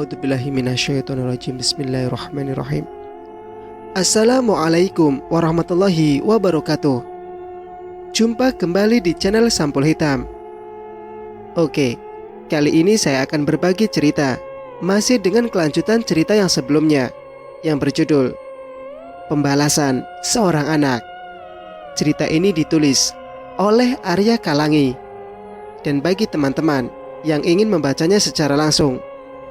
A'udzubillahi minasyaitonirrajim. Bismillahirrahmanirrahim. Assalamualaikum warahmatullahi wabarakatuh. Jumpa kembali di channel Sampul Hitam. Oke, kali ini saya akan berbagi cerita, masih dengan kelanjutan cerita yang sebelumnya, yang berjudul Pembalasan Seorang Anak. Cerita ini ditulis oleh Arya Kalangi. Dan bagi teman-teman yang ingin membacanya secara langsung,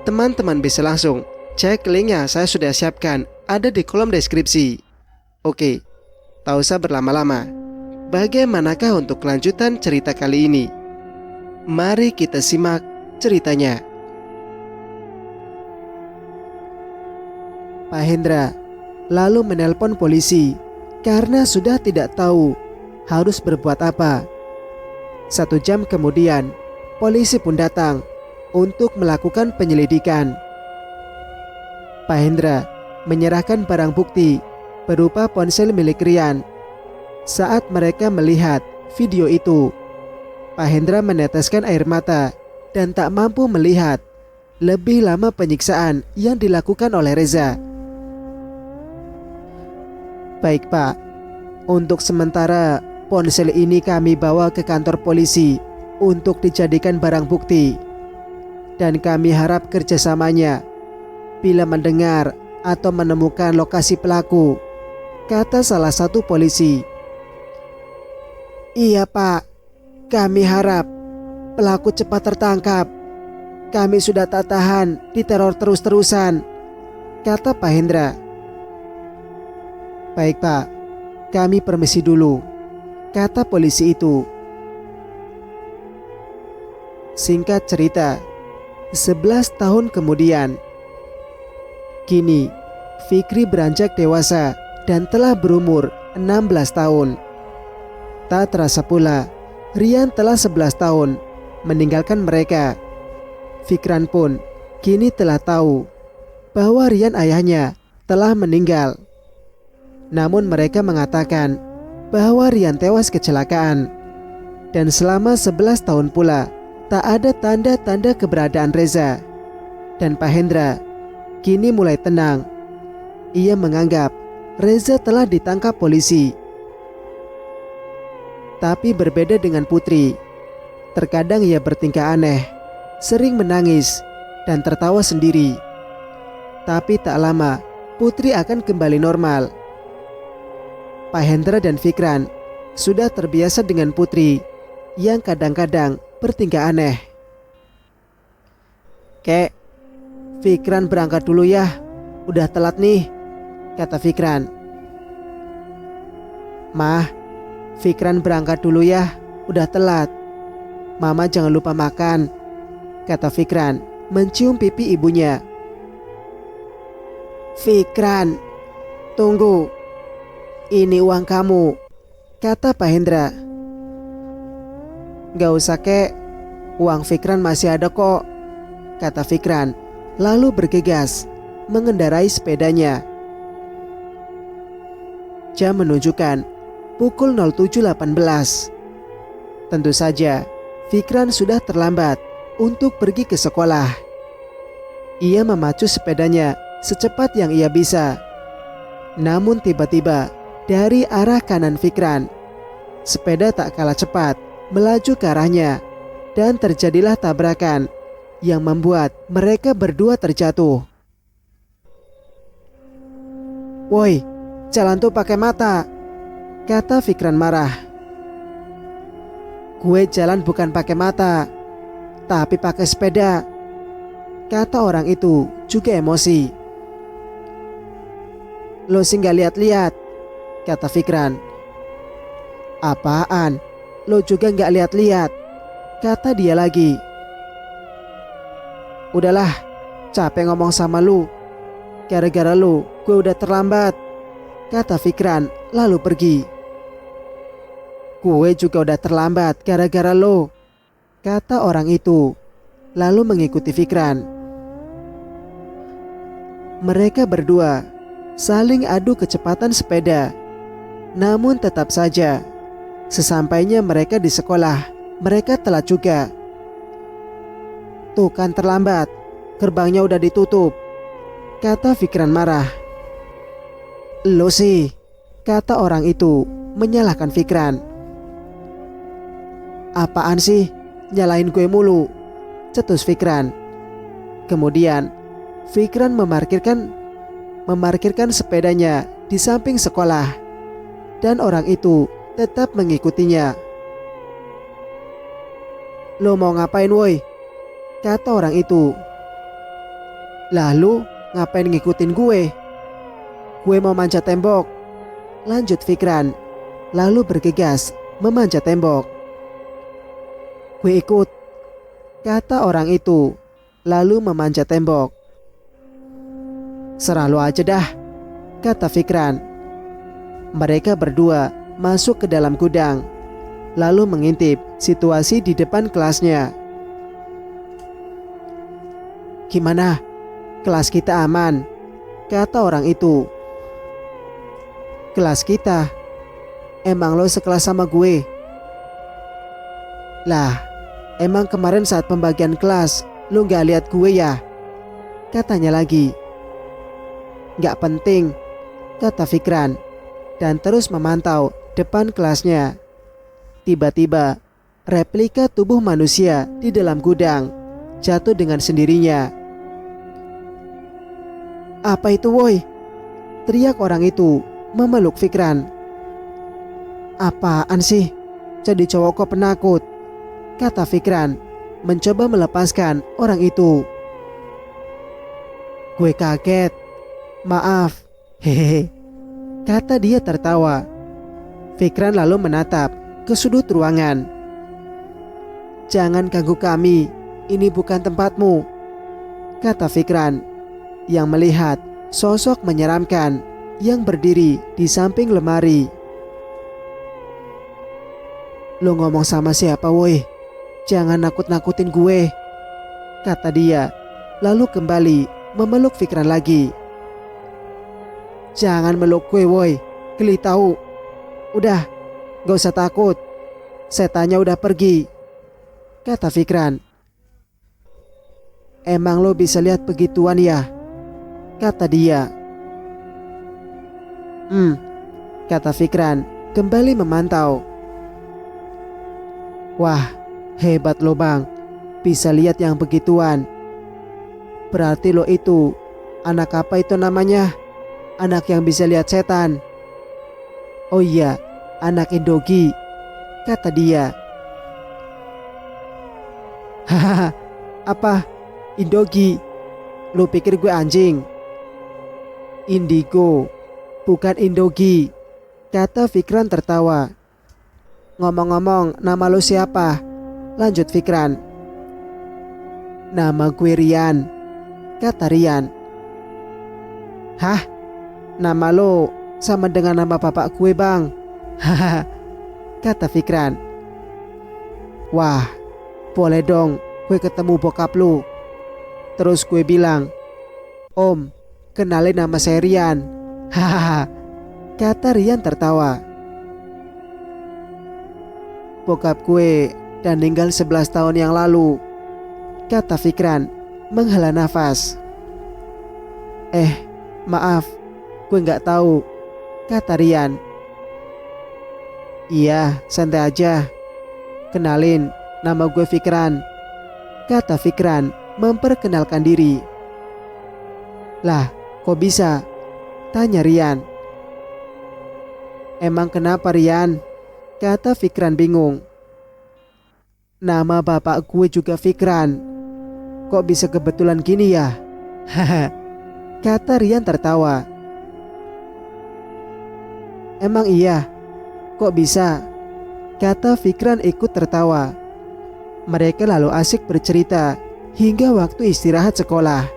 teman-teman bisa langsung cek linknya, saya sudah siapkan, ada di kolom deskripsi. Oke, tak usah berlama-lama. Bagaimanakah untuk kelanjutan cerita kali ini? Mari kita simak ceritanya. Pak Hendra lalu menelpon polisi karena sudah tidak tahu harus berbuat apa. 1 jam kemudian, polisi pun datang untuk melakukan penyelidikan. Pak Hendra menyerahkan barang bukti berupa ponsel milik Rian. Saat mereka melihat video itu, Pak Hendra meneteskan air mata dan tak mampu melihat lebih lama penyiksaan yang dilakukan oleh Reza. Baik Pak, untuk sementara ponsel ini kami bawa ke kantor polisi untuk dijadikan barang bukti. Dan kami harap kerjasamanya bila mendengar atau menemukan lokasi pelaku, kata salah satu polisi. Iya Pak, kami harap pelaku cepat tertangkap. Kami sudah tak tahan diteror terus-terusan, kata Pak Hendra. Baik Pak, kami permisi dulu, kata polisi itu. Singkat cerita, 11 tahun kemudian, kini Fikri beranjak dewasa dan telah berumur 16 tahun. Tak terasa pula, Rian telah 11 tahun meninggalkan mereka. Fikran pun kini telah tahu bahwa Rian ayahnya telah meninggal. Namun mereka mengatakan bahwa Rian tewas kecelakaan. Dan selama 11 tahun pula tak ada tanda-tanda keberadaan Reza. Dan Pak Hendra kini mulai tenang. Ia menganggap Reza telah ditangkap polisi. Tapi berbeda dengan Putri. Terkadang ia bertingkah aneh, sering menangis dan tertawa sendiri. Tapi tak lama Putri akan kembali normal. Pak Hendra dan Fikran sudah terbiasa dengan Putri yang kadang-kadang bertingkah aneh. Kek, Fikran berangkat dulu ya, udah telat nih, kata Fikran. Mah, Fikran berangkat dulu ya, udah telat. Mama jangan lupa makan, kata Fikran mencium pipi ibunya. Fikran, tunggu, ini uang kamu, kata Pak Hendra. Gak usah kek, uang Fikran masih ada kok, kata Fikran lalu bergegas mengendarai sepedanya. Jam menunjukkan pukul 07.18. Tentu saja Fikran sudah terlambat untuk pergi ke sekolah. Ia memacu sepedanya secepat yang ia bisa. Namun tiba-tiba dari arah kanan Fikran, sepeda tak kalah cepat melaju ke arahnya dan terjadilah tabrakan yang membuat mereka berdua terjatuh. Woi, jalan tuh pakai mata, kata Fikran marah. Gue jalan bukan pakai mata, tapi pakai sepeda, kata orang itu juga emosi. Lo sih gak lihat-lihat, kata Fikran. Apaan? Lo juga gak lihat-lihat, kata dia lagi. Udahlah, capek ngomong sama lu. Gara-gara lu, gue udah terlambat, kata Fikran lalu pergi. Gue juga udah terlambat gara-gara lo, kata orang itu lalu mengikuti Fikran. Mereka berdua saling adu kecepatan sepeda. Namun tetap saja, sesampainya mereka di sekolah, mereka telat juga. Tuh kan terlambat, gerbangnya udah ditutup, kata Fikran marah. Lo sih, kata orang itu menyalahkan Fikran. Apaan sih, nyalain gue mulu, cetus Fikran. Kemudian Fikran memarkirkan sepedanya di samping sekolah, dan orang itu tetap mengikutinya. Lo mau ngapain woi? Kata orang itu. Lalu ngapain ngikutin gue? Gue mau manjat tembok, lanjut Fikran, lalu bergegas memanjat tembok. Gue ikut, kata orang itu, lalu memanjat tembok. Serah lo aja dah, kata Fikran. Mereka berdua masuk ke dalam gudang, lalu mengintip situasi di depan kelasnya. Gimana? Kelas kita aman, kata orang itu. Kelas kita? Emang lo sekelas sama gue? Lah, emang kemarin saat pembagian kelas lo gak lihat gue ya? Katanya lagi. Gak penting, kata Fikran, dan terus memantau depan kelasnya. Tiba-tiba replika tubuh manusia di dalam gudang jatuh dengan sendirinya. Apa itu woi? Teriak orang itu memeluk Fikran. Apaan sih? Jadi cowok kok penakut, kata Fikran, mencoba melepaskan orang itu. Gue kaget, maaf, hehehe, kata dia tertawa. Fikran lalu menatap ke sudut ruangan. Jangan ganggu kami, ini bukan tempatmu, kata Fikran, yang melihat sosok menyeramkan yang berdiri di samping lemari. Lo ngomong sama siapa woi? Jangan nakut-nakutin gue, kata dia, lalu kembali memeluk Fikran lagi. Jangan meluk gue woi, geli tahu. Udah, gak usah takut, setannya udah pergi, kata Fikran. Emang lo bisa lihat begituan ya? Kata dia. Kata Fikran kembali memantau. Wah, hebat lo bang, bisa lihat yang begituan. Berarti lo itu anak apa itu namanya? Anak yang bisa lihat setan. Oh iya, anak Indogi, kata dia. Hahaha, apa? Indogi? Lo pikir gue anjing? Indigo, bukan Indogi, kata Fikran tertawa. Ngomong-ngomong, nama lo siapa? Lanjut Fikran. Nama gue Rian, kata Rian. Hah? Nama lo sama dengan nama bapak gue bang. Hahaha, kata Fikran. Wah, boleh dong gue ketemu bokap lo. Terus gue bilang, Om, kenalin nama saya Rian. Hahaha, kata Rian tertawa. Bokap gue dan meninggal 11 tahun yang lalu, kata Fikran menghela nafas. Maaf, gue gak tahu, kata Rian. Iya, santai aja. Kenalin, nama gue Fikran, kata Fikran memperkenalkan diri. Lah, kok bisa? Tanya Rian. Emang kenapa Rian? Kata Fikran bingung. Nama bapak gue juga Fikran. Kok bisa kebetulan gini ya? Haha, kata Rian tertawa. Emang iya? Kok bisa? Kata Fikran ikut tertawa. Mereka lalu asik bercerita hingga waktu istirahat sekolah.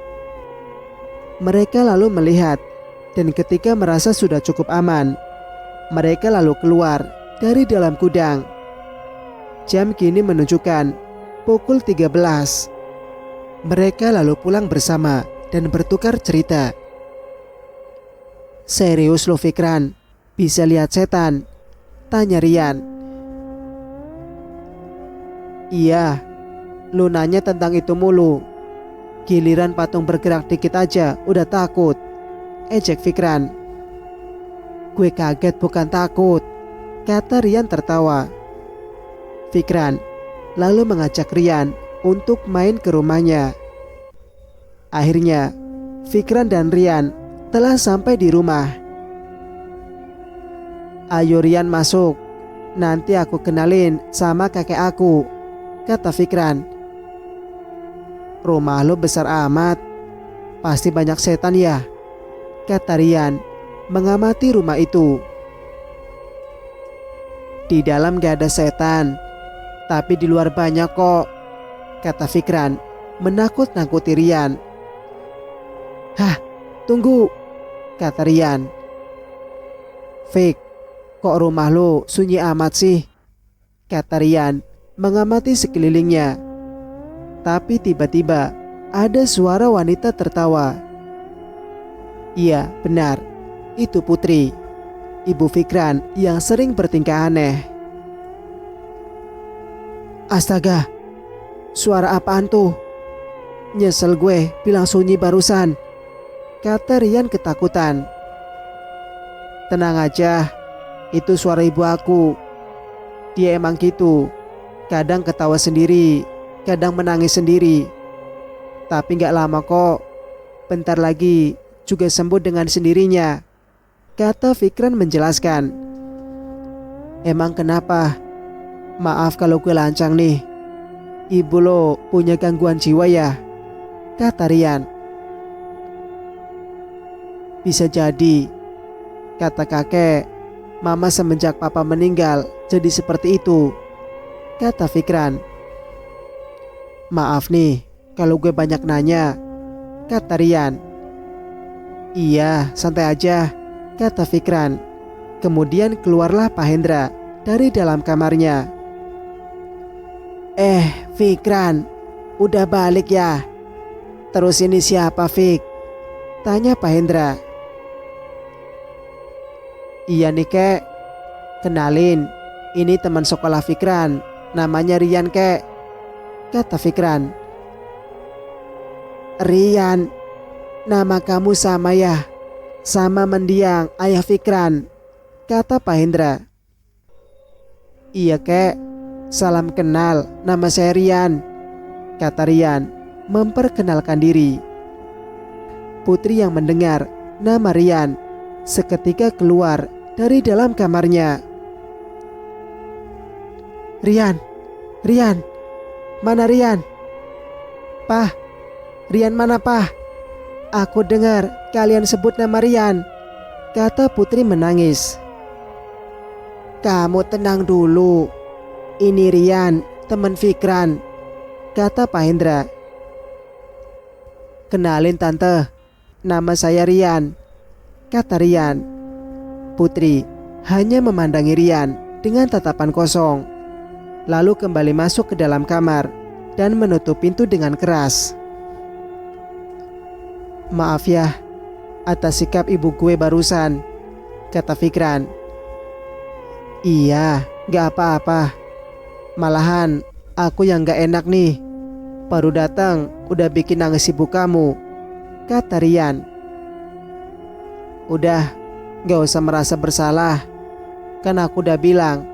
Mereka lalu melihat, dan ketika merasa sudah cukup aman, mereka lalu keluar dari dalam gudang. Jam kini menunjukkan pukul 13. Mereka lalu pulang bersama dan bertukar cerita. Serius lo Fikran, bisa lihat setan? Tanya Rian. Iya, lu nanya tentang itu mulu. Giliran patung bergerak dikit aja udah takut, ejek Fikran. Gue kaget bukan takut, kata Rian tertawa. Fikran lalu mengajak Rian untuk main ke rumahnya. Akhirnya Fikran dan Rian telah sampai di rumah. Ayo Rian masuk, nanti aku kenalin sama kakek aku, kata Fikran. Rumah lo besar amat, pasti banyak setan ya, kata Rian mengamati rumah itu. Di dalam gak ada setan, tapi di luar banyak kok, kata Fikran menakut-nakuti Rian. Hah, tunggu, kata Rian. Fik, kok rumah lo sunyi amat sih, kata Rian mengamati sekelilingnya. Tapi tiba-tiba ada suara wanita tertawa. Iya, benar, itu Putri, ibu Fikran yang sering bertingkah aneh. Astaga, suara apaan tuh? Nyesel gue bilang sunyi barusan, kata Rian ketakutan. Tenang aja, itu suara ibu aku. Dia emang gitu, kadang ketawa sendiri, kadang menangis sendiri. Tapi gak lama kok, bentar lagi juga sembuh dengan sendirinya, kata Fikran menjelaskan. Emang kenapa? Maaf kalau gue lancang nih. Ibu lo punya gangguan jiwa ya, kata Rian. Bisa jadi, kata kakek. Mama semenjak papa meninggal jadi seperti itu, kata Fikran. Maaf nih kalau gue banyak nanya, kata Rian. Iya, santai aja, kata Fikran. Kemudian keluarlah Pak Hendra dari dalam kamarnya. Fikran, udah balik ya? Terus ini siapa, Fik? Tanya Pak Hendra. Iya nih kek, kenalin, ini teman sekolah Fikran, namanya Rian kek, kata Fikran. Rian, nama kamu sama ya, sama mendiang ayah Fikran, kata Pak Hendra. Iya kek, salam kenal, nama saya Rian, kata Rian memperkenalkan diri. Putri yang mendengar nama Rian seketika keluar dari dalam kamarnya. Rian, Rian, mana Rian? Pah, Rian mana pah? Aku dengar kalian sebut nama Rian, kata Putri menangis. Kamu tenang dulu, ini Rian, teman Fikran, kata Pak Hendra. Kenalin tante, nama saya Rian, kata Rian. Putri hanya memandangi Rian dengan tatapan kosong, lalu kembali masuk ke dalam kamar dan menutup pintu dengan keras. Maaf ya atas sikap ibu gue barusan, kata Fikran. Iya, gak apa-apa. Malahan aku yang gak enak nih, baru datang udah bikin nangis ibu kamu, kata Rian. Udah, gak usah merasa bersalah. Kan aku udah bilang,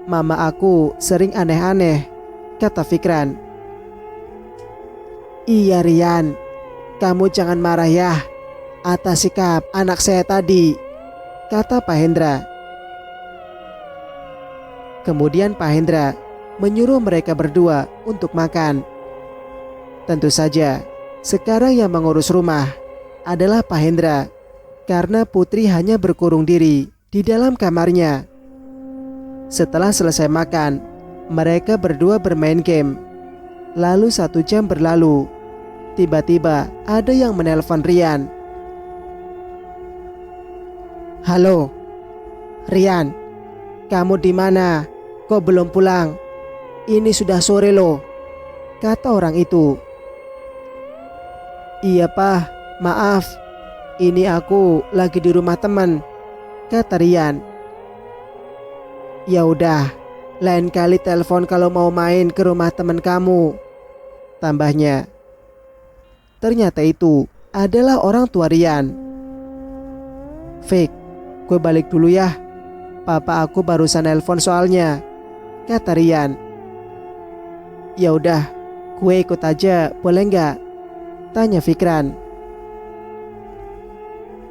mama aku sering aneh-aneh, kata Fikran. Iya Rian, kamu jangan marah ya atas sikap anak saya tadi, kata Pak Hendra. Kemudian Pak Hendra menyuruh mereka berdua untuk makan. Tentu saja, sekarang yang mengurus rumah adalah Pak Hendra, karena Putri hanya berkurung diri di dalam kamarnya. Setelah selesai makan, mereka berdua bermain game. Lalu 1 jam berlalu. Tiba-tiba ada yang menelpon Rian. Halo, Rian, kamu di mana? Kok belum pulang? Ini sudah sore loh, kata orang itu. Iya Pak, maaf. Ini aku lagi di rumah teman, kata Rian. Ya udah, lain kali telepon kalau mau main ke rumah teman kamu, tambahnya. ternyata itu adalah orang tua Rian. "Fik, gue balik dulu ya. Papa aku barusan nelpon soalnya," kata Rian. "Ya udah, gue ikut aja, boleh nggak?" tanya Fikran.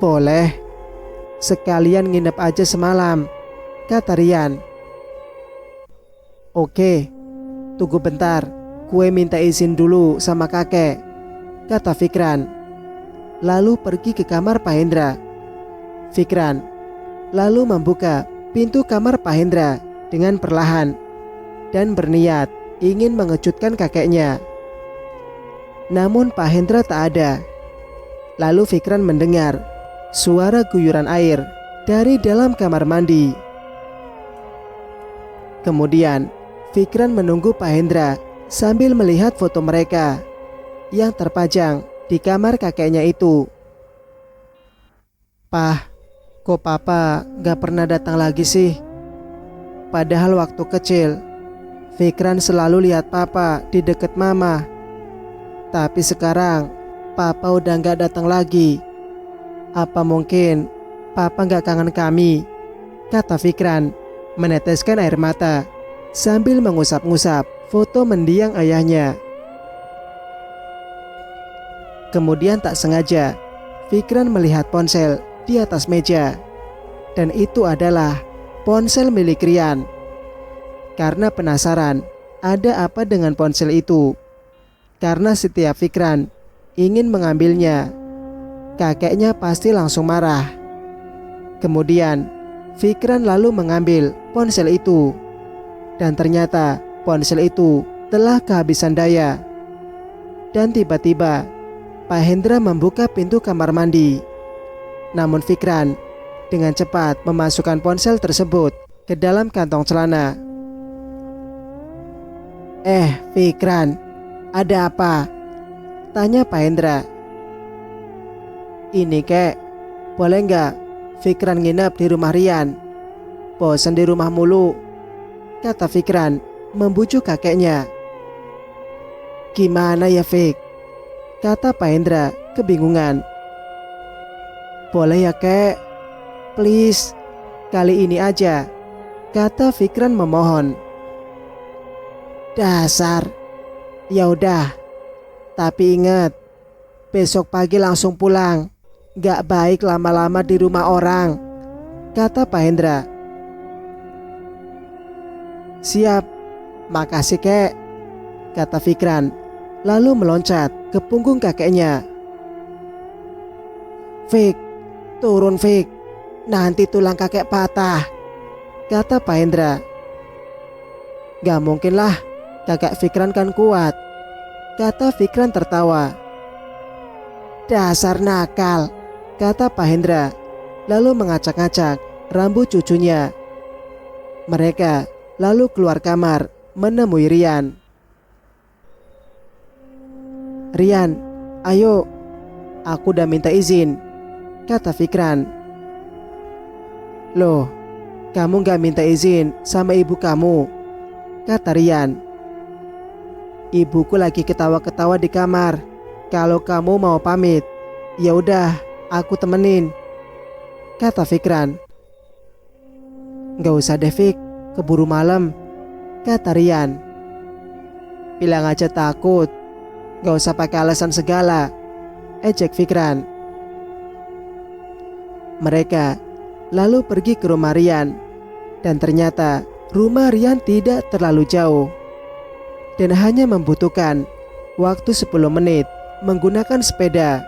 "Boleh. Sekalian nginep aja semalam," kata Rian. "Oke, tunggu bentar. Gue minta izin dulu sama kakek," kata Fikran. Lalu pergi ke kamar Pak Hendra. Fikran lalu membuka pintu kamar Pak Hendra dengan perlahan dan berniat ingin mengejutkan kakeknya. Namun Pak Hendra tak ada. Lalu Fikran mendengar suara guyuran air dari dalam kamar mandi. Kemudian Fikran menunggu Pak Hendra sambil melihat foto mereka yang terpajang di kamar kakeknya itu. "Pah, kok papa gak pernah datang lagi sih? Padahal waktu kecil Fikran selalu lihat papa di deket mama. Tapi sekarang papa udah gak datang lagi. Apa mungkin papa gak kangen kami?" kata Fikran meneteskan air mata sambil mengusap-ngusap foto mendiang ayahnya. Kemudian tak sengaja Fikran melihat ponsel di atas meja, dan itu adalah ponsel milik Rian. Karena penasaran ada apa dengan ponsel itu, karena setiap Fikran ingin mengambilnya, kakeknya pasti langsung marah. Kemudian Fikran lalu mengambil ponsel itu, dan ternyata ponsel itu telah kehabisan daya. Dan tiba-tiba Pak Hendra membuka pintu kamar mandi. Namun Fikran dengan cepat memasukkan ponsel tersebut ke dalam kantong celana. Fikran, ada apa?" tanya Pak Hendra. "Ini kek, boleh nggak Fikran nginep di rumah Rian? Bosan di rumah mulu," kata Fikran membujuk kakeknya. "Gimana ya Fik?" kata Pak Hendra kebingungan. "Boleh ya kek, please, kali ini aja," kata Fikran memohon. "Dasar, ya udah, tapi ingat, besok pagi langsung pulang. Gak baik lama-lama di rumah orang," kata Pak Hendra. "Siap, makasih kek," kata Fikran lalu meloncat ke punggung kakeknya. "Fik, turun Fik, nanti tulang kakek patah," kata Pak Hendra. "Gak mungkin lah, kakak Fikran kan kuat," kata Fikran tertawa. "Dasar nakal," kata Pak Hendra lalu mengacak-acak rambut cucunya. Mereka lalu keluar kamar menemui Rian. "Rian, ayo, aku udah minta izin," kata Fikran. "Loh, kamu gak minta izin sama ibu kamu?" kata Rian. "Ibuku lagi ketawa-ketawa di kamar. Kalau kamu mau pamit, ya udah, aku temenin," kata Fikran. "Gak usah deh Fik, keburu malam," kata Rian. "Bilang aja takut, gak usah pakai alasan segala," ejek Fikran. Mereka lalu pergi ke rumah Rian, dan ternyata rumah Rian tidak terlalu jauh dan hanya membutuhkan waktu 10 menit menggunakan sepeda.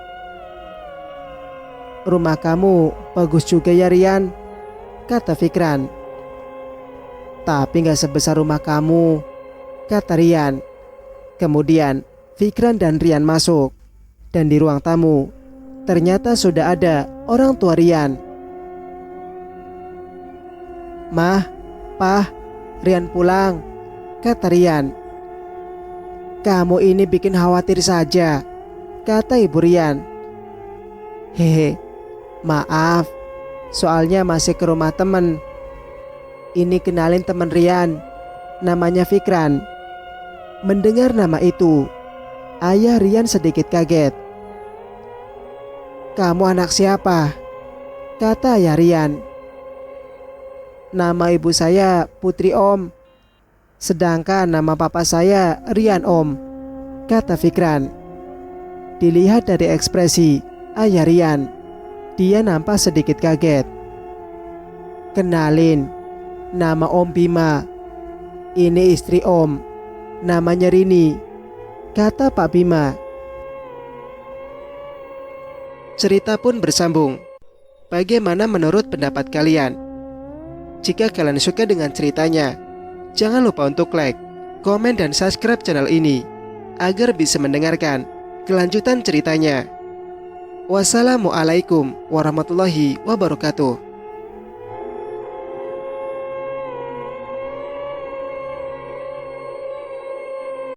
"Rumah kamu bagus juga ya Rian," kata Fikran. "Tapi gak sebesar rumah kamu," kata Rian. Kemudian Fikran dan Rian masuk, dan di ruang tamu ternyata sudah ada orang tua Rian. "Mah, Pah, Rian pulang," kata Rian. "Kamu ini bikin khawatir saja," kata ibu Rian. "Hehe, maaf, soalnya masih ke rumah temen. Ini kenalin temen Rian, namanya Fikran." Mendengar nama itu, ayah Rian sedikit kaget "Kamu anak siapa?" kata Ayah Rian. "Nama ibu saya Putri Om. Sedangkan nama papa saya Rian Om," kata Fikran. Dilihat dari ekspresi Ayah Rian, dia nampak sedikit kaget. "Kenalin, nama Om Bima. Ini istri Om, namanya Rini," kata Pak Bima. Cerita pun bersambung. Bagaimana menurut pendapat kalian? Jika kalian suka dengan ceritanya, jangan lupa untuk like, komen, dan subscribe channel ini agar bisa mendengarkan kelanjutan ceritanya. Wassalamualaikum warahmatullahi wabarakatuh.